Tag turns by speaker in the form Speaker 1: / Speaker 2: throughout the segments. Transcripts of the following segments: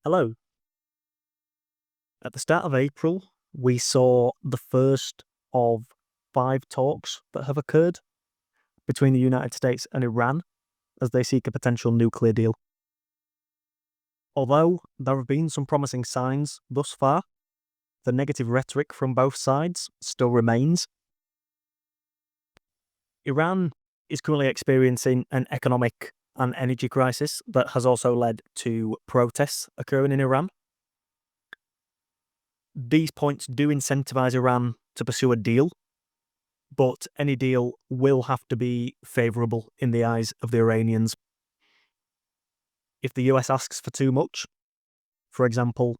Speaker 1: Hello. At the start of April, we saw the first of 5 talks that have occurred between the United States and Iran as they seek a potential nuclear deal. Although there have been some promising signs thus far, the negative rhetoric from both sides still remains. Iran is currently experiencing an economic and energy crisis that has also led to protests occurring in Iran. These points do incentivize Iran to pursue a deal, but any deal will have to be favourable in the eyes of the Iranians. If the US asks for too much, for example,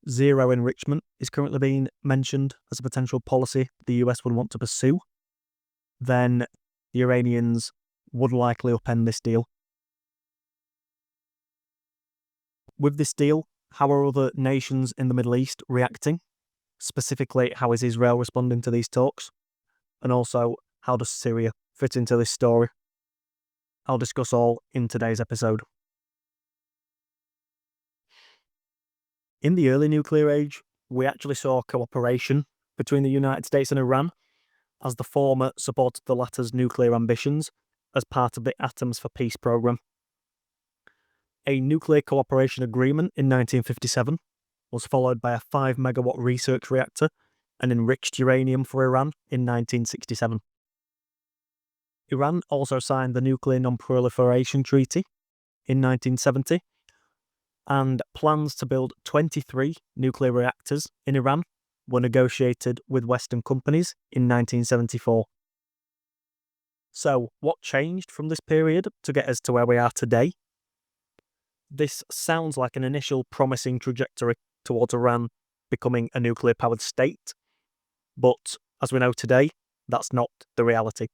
Speaker 1: zero enrichment is currently being mentioned as a potential policy the US would want to pursue, then the Iranians would likely upend this deal. With this deal, how are other nations in the Middle East reacting? Specifically, how is Israel responding to these talks? And also, how does Syria fit into this story? I'll discuss all in today's episode. In the early nuclear age, we actually saw cooperation between the United States and Iran, as the former supported the latter's nuclear ambitions as part of the Atoms for Peace program. A nuclear cooperation agreement in 1957 was followed by a 5-megawatt research reactor and enriched uranium for Iran in 1967. Iran also signed the Nuclear Non-Proliferation Treaty in 1970, and plans to build 23 nuclear reactors in Iran were negotiated with Western companies in 1974. So, what changed from this period to get us to where we are today? This sounds like an initial promising trajectory towards Iran becoming a nuclear-powered state, but as we know today, that's not the reality.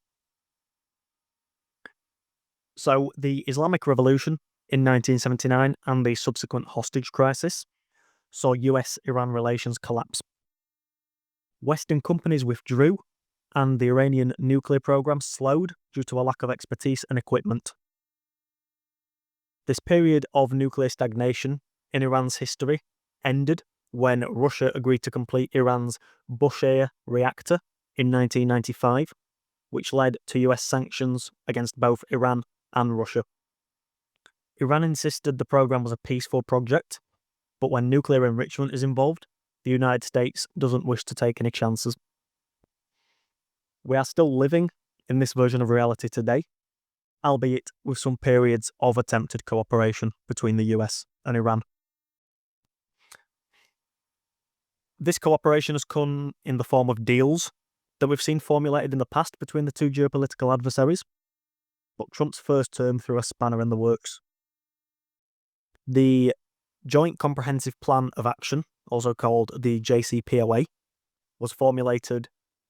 Speaker 1: So, the Islamic Revolution in 1979 and the subsequent hostage crisis saw US-Iran relations collapse. Western companies withdrew, and the Iranian nuclear program slowed due to a lack of expertise and equipment. This period of nuclear stagnation in Iran's history ended when Russia agreed to complete Iran's Bushehr reactor in 1995, which led to US sanctions against both Iran and Russia. Iran insisted the program was a peaceful project, but when nuclear enrichment is involved, the United States doesn't wish to take any chances. We are still living in this version of reality today, albeit with some periods of attempted cooperation between the US and Iran. This cooperation has come in the form of deals that we've seen formulated in the past between the two geopolitical adversaries, but Trump's first term threw a spanner in the works. The Joint Comprehensive Plan of Action, also called the JCPOA, was formulated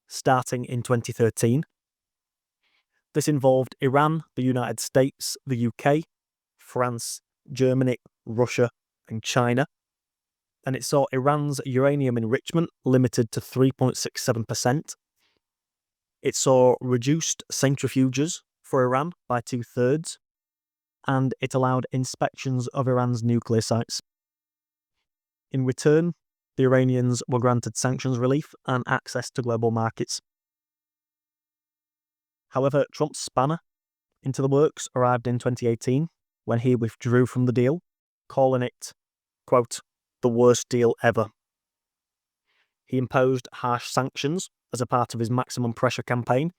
Speaker 1: starting in 2013. This involved Iran, the United States, the UK, France, Germany, Russia, and China, and it saw Iran's uranium enrichment limited to 3.67%. It saw reduced centrifuges for Iran by 2/3, and it allowed inspections of Iran's nuclear sites. In return, the Iranians were granted sanctions relief and access to global markets. However, Trump's spanner into the works arrived in 2018 when he withdrew from the deal, calling it, quote, the worst deal ever. He imposed harsh sanctions as a part of his maximum pressure campaign,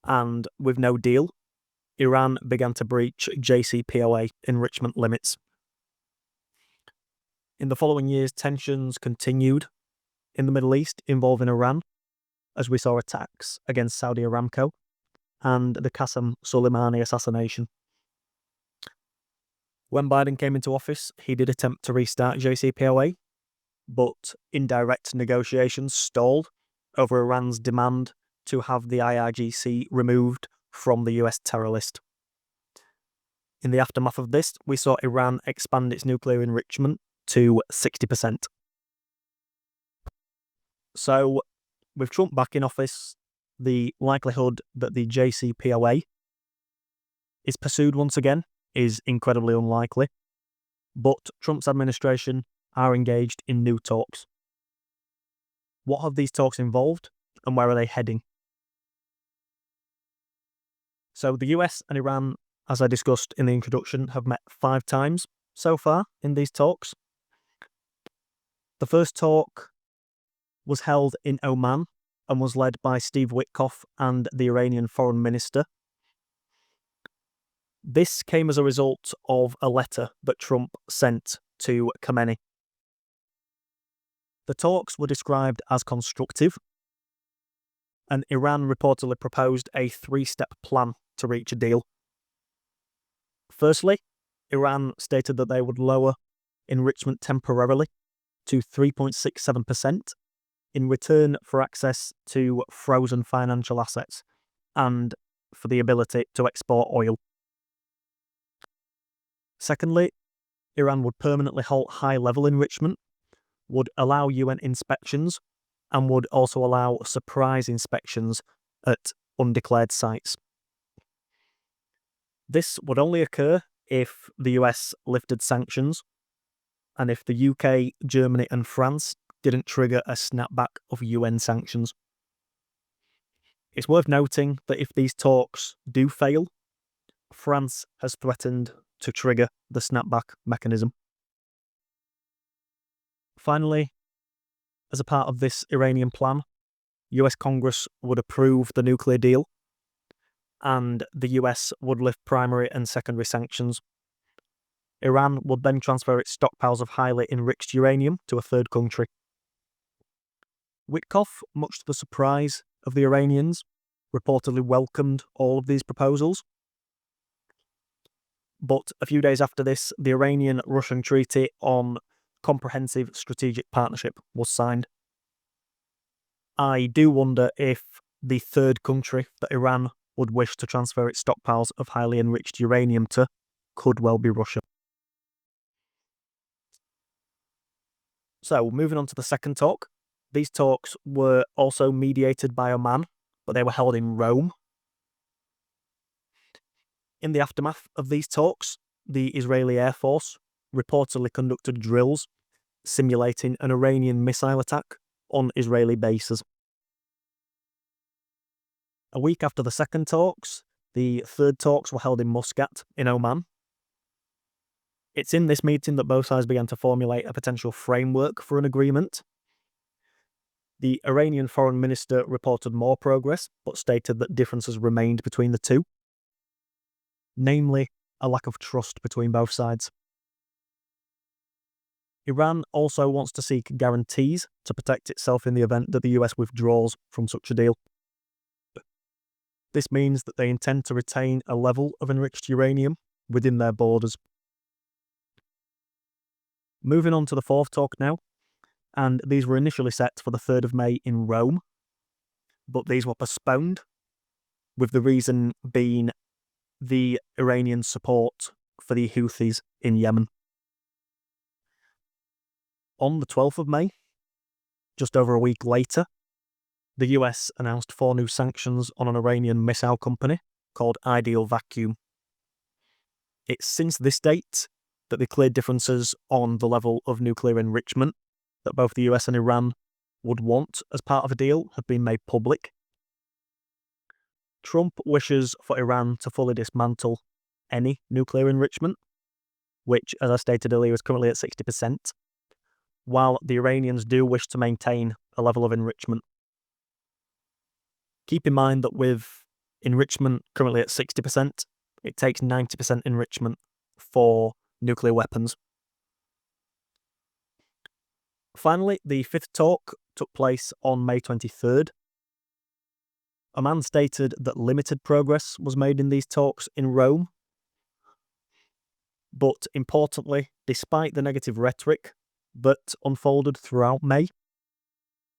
Speaker 1: and with no deal, Iran began to breach JCPOA enrichment limits. In the following years, tensions continued in the Middle East involving Iran, as we saw attacks against Saudi Aramco and the Qasem Soleimani assassination. When Biden came into office, he did attempt to restart JCPOA, but indirect negotiations stalled over Iran's demand to have the IRGC removed from the US terror list. In the aftermath of this, we saw Iran expand its nuclear enrichment to 60%. So, with Trump back in office, the likelihood that the JCPOA is pursued once again is incredibly unlikely. but Trump's administration are engaged in new talks. What have these talks involved, and where are they heading? So the US and Iran, as I discussed in the introduction, have met 5 times so far in these talks. The first talk was held in Oman and was led by Steve Witkoff and the Iranian foreign minister. This came as a result of a letter that Trump sent to Khamenei. The talks were described as constructive, and Iran reportedly proposed a 3-step plan to reach a deal. Firstly, Iran stated that they would lower enrichment temporarily to 3.67% in return for access to frozen financial assets and for the ability to export oil. Secondly, Iran would permanently halt high-level enrichment, would allow UN inspections, and would also allow surprise inspections at undeclared sites. This would only occur if the US lifted sanctions, and if the UK, Germany, and France didn't trigger a snapback of UN sanctions. It's worth noting that if these talks do fail, France has threatened to trigger the snapback mechanism. Finally, as a part of this Iranian plan, US Congress would approve the nuclear deal, and the US would lift primary and secondary sanctions. Iran would then transfer its stockpiles of highly enriched uranium to a third country. Witkoff, much to the surprise of the Iranians, reportedly welcomed all of these proposals. But a few days after this, the Iranian-Russian Treaty on Comprehensive Strategic Partnership was signed. I do wonder if the third country that Iran would wish to transfer its stockpiles of highly enriched uranium to could well be Russia. So, moving on to the second talk. These talks were also mediated by Oman, but they were held in Rome. In the aftermath of these talks, the Israeli Air Force reportedly conducted drills simulating an Iranian missile attack on Israeli bases. A week after the second talks, the third talks were held in Muscat in Oman. It's in this meeting that both sides began to formulate a potential framework for an agreement. The Iranian foreign minister reported more progress, but stated that differences remained between the two, namely a lack of trust between both sides. Iran also wants to seek guarantees to protect itself in the event that the US withdraws from such a deal. This means that they intend to retain a level of enriched uranium within their borders. Moving on to the fourth talk now, and these were initially set for the 3rd of May in Rome, but these were postponed, with the reason being the Iranian support for the Houthis in Yemen. On the 12th of May, just over a week later, the US announced 4 new sanctions on an Iranian missile company called Ideal Vacuum. It's since this date that the clear differences on the level of nuclear enrichment that both the US and Iran would want as part of a deal have been made public. Trump wishes for Iran to fully dismantle any nuclear enrichment, which, as I stated earlier, is currently at 60%, while the Iranians do wish to maintain a level of enrichment. Keep in mind that with enrichment currently at 60%, it takes 90% enrichment for nuclear weapons. Finally, the 5th talk took place on May 23rd. Oman stated that limited progress was made in these talks in Rome. But importantly, despite the negative rhetoric that unfolded throughout May,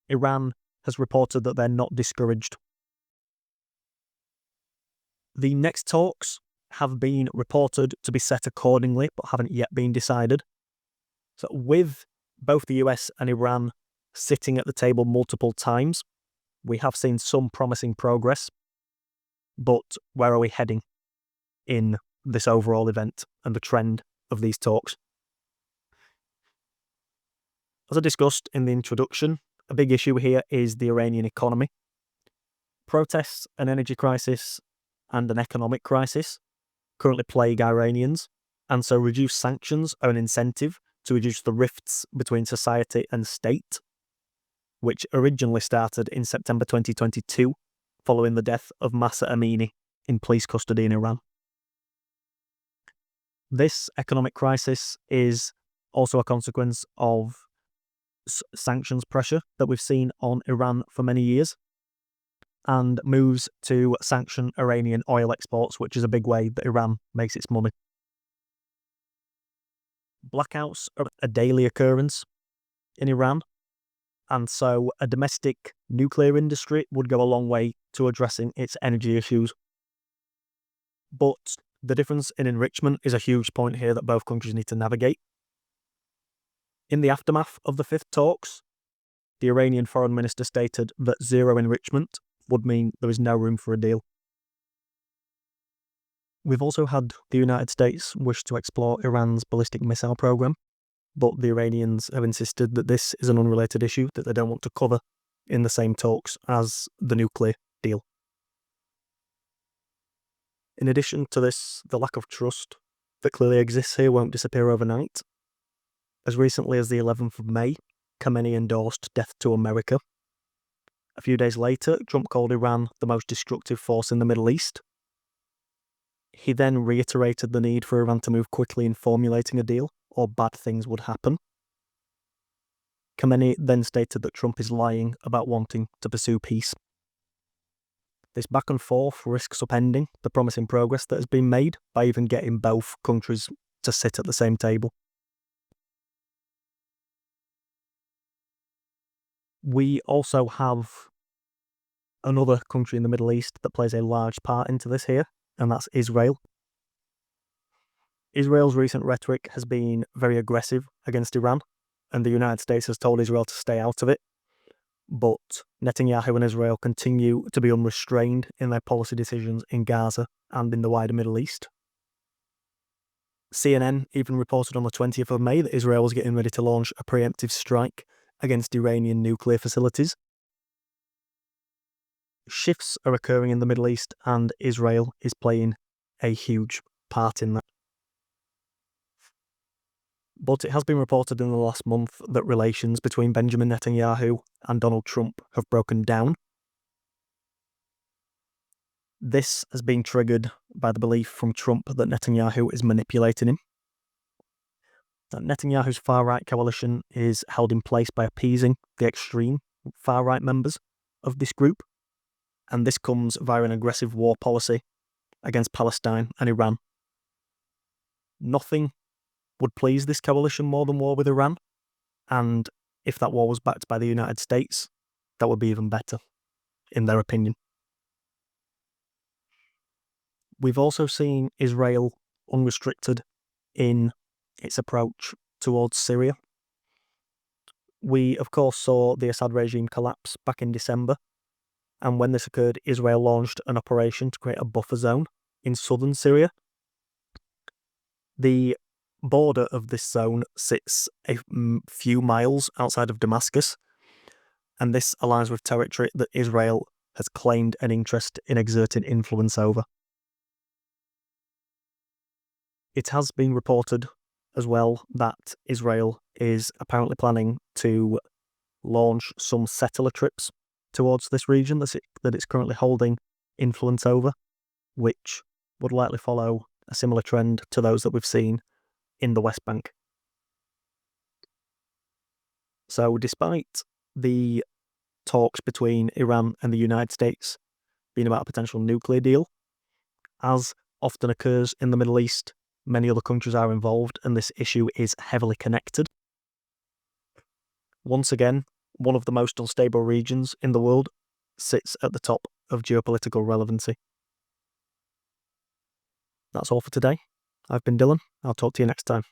Speaker 1: Iran has reported that they're not discouraged. The next talks have been reported to be set accordingly, but haven't yet been decided. So with both the US and Iran sitting at the table multiple times, we have seen some promising progress. But where are we heading in this overall event and the trend of these talks? As I discussed in the introduction, a big issue here is the Iranian economy. Protests, an energy crisis, and an economic crisis currently plague Iranians, and so reduced sanctions are an incentive to reduce the rifts between society and state, which originally started in September 2022 following the death of Masa Amini in police custody in Iran. This economic crisis is also a consequence of sanctions pressure that we've seen on Iran for many years, and moves to sanction Iranian oil exports, which is a big way that Iran makes its money. Blackouts are a daily occurrence in Iran, and so a domestic nuclear industry would go a long way to addressing its energy issues. But the difference in enrichment is a huge point here that both countries need to navigate. In the aftermath of the fifth talks, the Iranian foreign minister stated that zero enrichment would mean there is no room for a deal. We've also had the United States wish to explore Iran's ballistic missile program, but the Iranians have insisted that this is an unrelated issue that they don't want to cover in the same talks as the nuclear deal. In addition to this, the lack of trust that clearly exists here won't disappear overnight. As recently as the 11th of May, Khamenei endorsed death to America. A few days later, Trump called Iran the most destructive force in the Middle East. He then reiterated the need for Iran to move quickly in formulating a deal, or bad things would happen. Khamenei then stated that Trump is lying about wanting to pursue peace. This back and forth risks upending the promising progress that has been made by even getting both countries to sit at the same table. We also have another country in the Middle East that plays a large part into this here, and that's Israel. Israel's recent rhetoric has been very aggressive against Iran, and the United States has told Israel to stay out of it. But Netanyahu and Israel continue to be unrestrained in their policy decisions in Gaza and in the wider Middle East. CNN even reported on the 20th of May that Israel was getting ready to launch a preemptive strike against Iranian nuclear facilities. Shifts are occurring in the Middle East, and Israel is playing a huge part in that. But it has been reported in the last month that relations between Benjamin Netanyahu and Donald Trump have broken down. This has been triggered by the belief from Trump that Netanyahu is manipulating him. That Netanyahu's far-right coalition is held in place by appeasing the extreme far-right members of this group, and this comes via an aggressive war policy against Palestine and Iran. Nothing would please this coalition more than war with Iran, and if that war was backed by the United States, that would be even better, in their opinion. We've also seen Israel unrestricted in its approach towards Syria. We, of course, saw the Assad regime collapse back in December, and when this occurred, Israel launched an operation to create a buffer zone in southern Syria. The border of this zone sits a few miles outside of Damascus, and this aligns with territory that Israel has claimed an interest in exerting influence over. It has been reported as well that Israel is apparently planning to launch some settler trips towards this region that it's currently holding influence over, which would likely follow a similar trend to those that we've seen in the West Bank. So despite the talks between Iran and the United States being about a potential nuclear deal, as often occurs in the Middle East, many other countries are involved, and this issue is heavily connected. Once again, one of the most unstable regions in the world sits at the top of geopolitical relevancy. That's all for today. I've been Dylan. I'll talk to you next time.